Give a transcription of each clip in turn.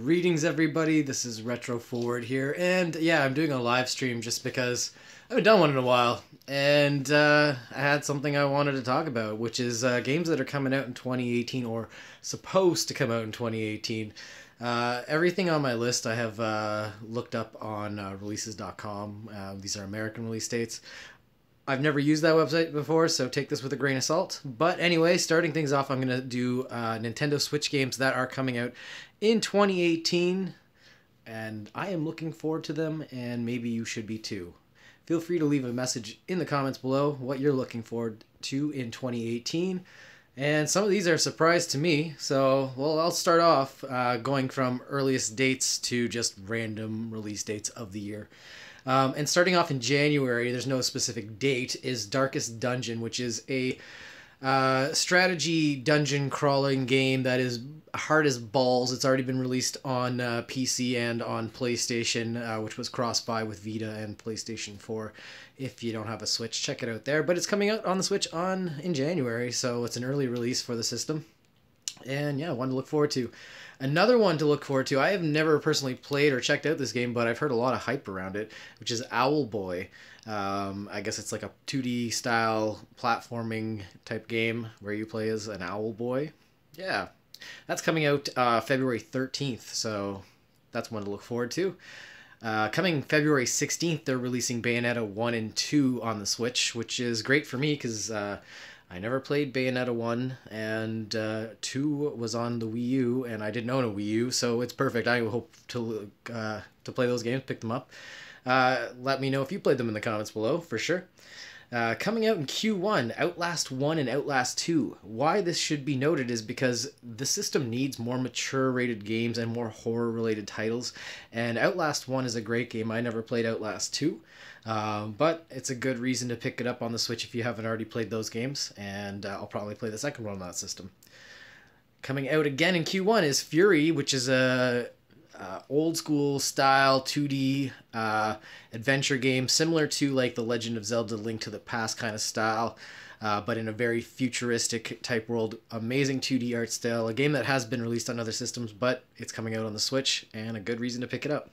Greetings everybody, this is Retro Forward here, and yeah, I'm doing a live stream just because I haven't done one in a while, and I had something I wanted to talk about, which is games that are coming out in 2018, or supposed to come out in 2018. Everything on my list I have looked up on releases.com. These are American release dates. I've never used that website before, so take this with a grain of salt. But anyway, starting things off, I'm going to do Nintendo Switch games that are coming out in 2018. And I am looking forward to them, and maybe you should be too. Feel free to leave a message in the comments below what you're looking forward to in 2018. And some of these are a surprise to me, so well, I'll start off going from earliest dates to just random release dates of the year. And starting off in January, there's no specific date, is Darkest Dungeon, which is a strategy dungeon crawling game that is hard as balls. It's already been released on PC and on PlayStation, which was cross-buy with Vita and PlayStation 4. If you don't have a Switch, check it out there. But it's coming out on the Switch in January, so it's an early release for the system. And yeah, one to look forward to. Another one to look forward to, I have never personally played or checked out this game, but I've heard a lot of hype around it, which is Owlboy. I guess it's like a 2D style platforming type game where you play as an owl boy. Yeah, that's coming out February 13th, so that's one to look forward to. Coming February 16th, they're releasing Bayonetta 1 and 2 on the Switch, which is great for me because I never played Bayonetta 1, and 2 was on the Wii U, and I didn't own a Wii U, so it's perfect. I hope to play those games, pick them up. Let me know if you played them in the comments below, for sure. Coming out in Q1, Outlast 1 and Outlast 2. Why this should be noted is because the system needs more mature-rated games and more horror-related titles, and Outlast 1 is a great game. I never played Outlast 2. But it's a good reason to pick it up on the Switch if you haven't already played those games, and I'll probably play the second one on that system. Coming out again in Q1 is Fury, which is a old school style 2D adventure game similar to like the Legend of Zelda Link to the Past kind of style, but in a very futuristic type world. Amazing 2D art style, a game that has been released on other systems, but it's coming out on the Switch, and a good reason to pick it up.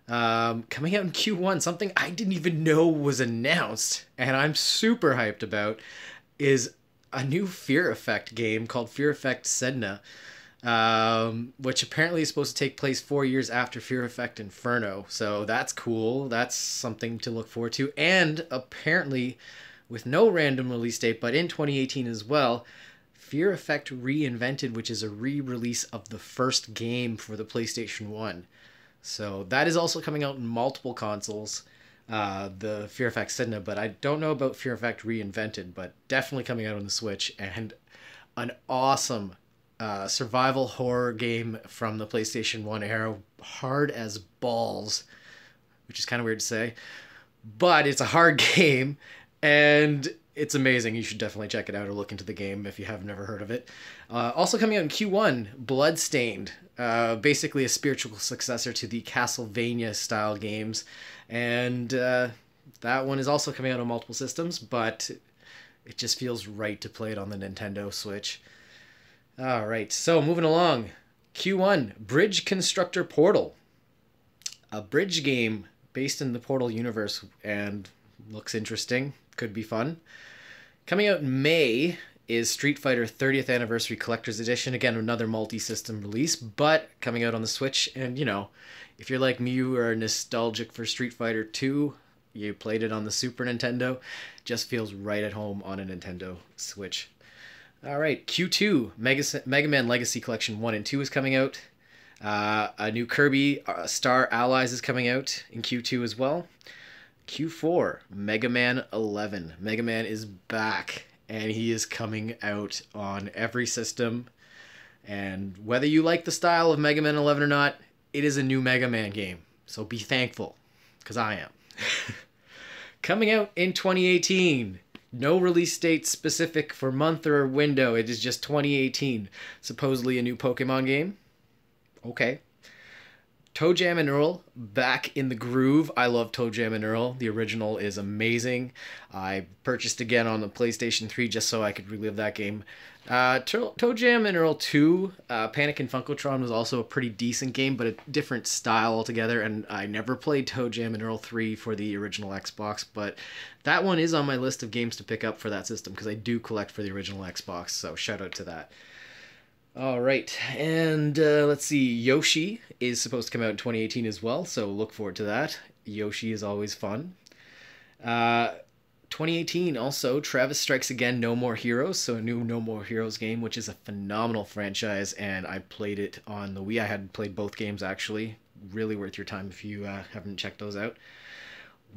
Coming out in Q1, something I didn't even know was announced, and I'm super hyped about, is a new Fear Effect game called Fear Effect Sedna, which apparently is supposed to take place 4 years after Fear Effect Inferno. So that's cool. That's something to look forward to. And apparently, with no random release date, but in 2018 as well, Fear Effect Reinvented, which is a re-release of the first game for the PlayStation 1. So that is also coming out in multiple consoles, the Fear Effect Sedna, but I don't know about Fear Effect Reinvented, but definitely coming out on the Switch, and an awesome survival horror game from the PlayStation 1 era, hard as balls, which is kind of weird to say, but it's a hard game, and it's amazing. You should definitely check it out or look into the game if you have never heard of it. Also coming out in Q1, Bloodstained, basically a spiritual successor to the Castlevania-style games, and that one is also coming out on multiple systems, but it just feels right to play it on the Nintendo Switch. Alright, so moving along. Q1, Bridge Constructor Portal. A bridge game based in the Portal universe, and looks interesting. Could be fun. Coming out in May is Street Fighter 30th Anniversary Collector's Edition. Again, another multi-system release, but coming out on the Switch. And, you know, if you're like me, you are nostalgic for Street Fighter 2, you played it on the Super Nintendo, just feels right at home on a Nintendo Switch. Alright, Q2, Mega Man Legacy Collection 1 and 2 is coming out. A new Kirby Star Allies is coming out in Q2 as well. Q4, Mega Man 11. Mega Man is back, and he is coming out on every system. And whether you like the style of Mega Man 11 or not, it is a new Mega Man game. So be thankful, because I am. Coming out in 2018. No release date specific for month or window. It is just 2018. Supposedly a new Pokemon game. Okay. Toe Jam and Earl, back in the groove. I love Toe Jam and Earl. The original is amazing. I purchased again on the PlayStation 3 just so I could relive that game. Toe Jam and Earl 2, Panic and Funkotron was also a pretty decent game, but a different style altogether, and I never played Toe Jam and Earl 3 for the original Xbox, but that one is on my list of games to pick up for that system, because I do collect for the original Xbox, so shout out to that. Alright, and let's see, Yoshi is supposed to come out in 2018 as well, so look forward to that. Yoshi is always fun. 2018 also, Travis Strikes Again, No More Heroes, so a new No More Heroes game, which is a phenomenal franchise, and I played it on the Wii. I had played both games, actually. Really worth your time if you haven't checked those out.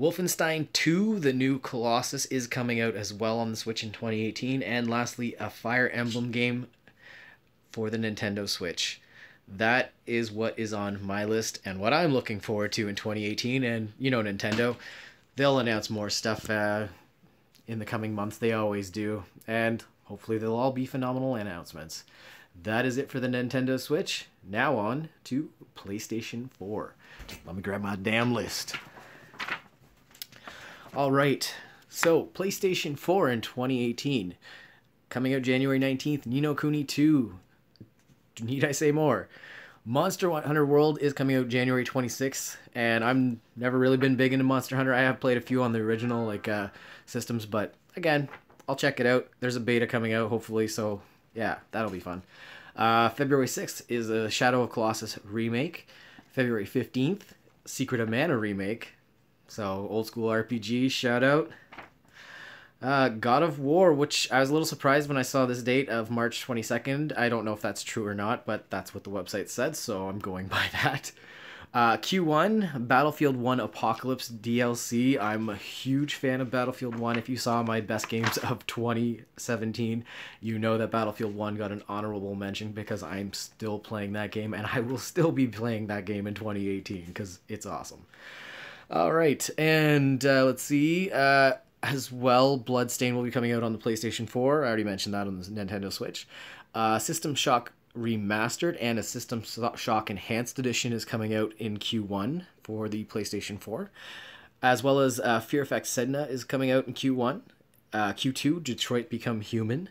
Wolfenstein 2, the new Colossus, is coming out as well on the Switch in 2018, and lastly, a Fire Emblem game for the Nintendo Switch. That is what is on my list and what I'm looking forward to in 2018. And you know, Nintendo, they'll announce more stuff in the coming months. They always do, and hopefully they'll all be phenomenal announcements. That is it for the Nintendo Switch. Now on to PlayStation 4. Let me grab my damn list. All right, so PlayStation 4 in 2018, coming out January 19th. Ni no Kuni 2. Need I say more? Monster Hunter World is coming out January 26th, and I've never really been big into Monster Hunter. I have played a few on the original systems, but again, I'll check it out. There's a beta coming out, hopefully, so yeah, that'll be fun. February 6th is a Shadow of Colossus remake. February 15th, Secret of Mana remake. So, old school RPG, shout out. God of War, which I was a little surprised when I saw this date of March 22nd. I don't know if that's true or not, but that's what the website said, so I'm going by that. Q1, Battlefield 1 Apocalypse DLC. I'm a huge fan of Battlefield 1. If you saw my best games of 2017, you know that Battlefield 1 got an honorable mention because I'm still playing that game, and I will still be playing that game in 2018 because it's awesome. All right, and let's see. As well, Bloodstain will be coming out on the PlayStation 4. I already mentioned that on the Nintendo Switch. System Shock Remastered and a System Shock Enhanced Edition is coming out in Q1 for the PlayStation 4. As well as Fear Effect Sedna is coming out in Q1. Q2, Detroit Become Human.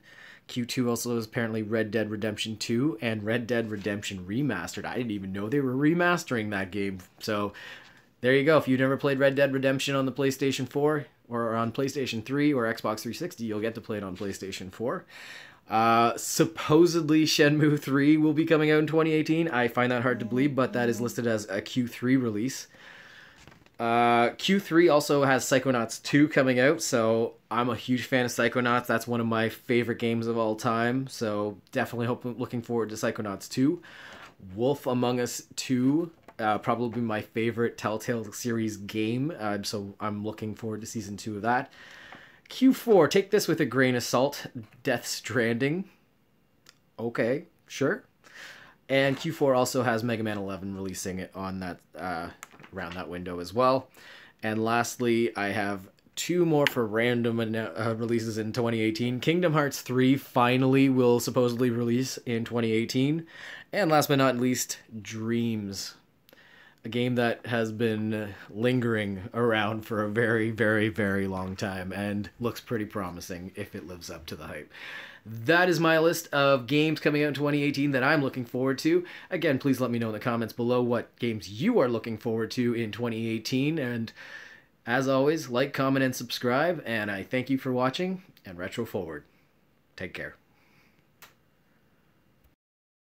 Q2 also is apparently Red Dead Redemption 2 and Red Dead Redemption Remastered. I didn't even know they were remastering that game. So there you go. If you've never played Red Dead Redemption on the PlayStation 4 or on PlayStation 3 or Xbox 360, you'll get to play it on PlayStation 4. Supposedly Shenmue 3 will be coming out in 2018. I find that hard to believe, but that is listed as a Q3 release. Q3 also has Psychonauts 2 coming out, so I'm a huge fan of Psychonauts. That's one of my favorite games of all time, so definitely looking forward to Psychonauts 2. Wolf Among Us 2, probably my favorite Telltale series game, so I'm looking forward to Season 2 of that. Q4, take this with a grain of salt, Death Stranding. Okay, sure. And Q4 also has Mega Man 11 releasing it on that around that window as well. And lastly, I have two more for random releases in 2018. Kingdom Hearts 3 finally will supposedly release in 2018. And last but not least, Dreams. A game that has been lingering around for a very, very, very long time and looks pretty promising if it lives up to the hype. That is my list of games coming out in 2018 that I'm looking forward to. Again, please let me know in the comments below what games you are looking forward to in 2018. And as always, like, comment, and subscribe. And I thank you for watching, and Retro Forward. Take care.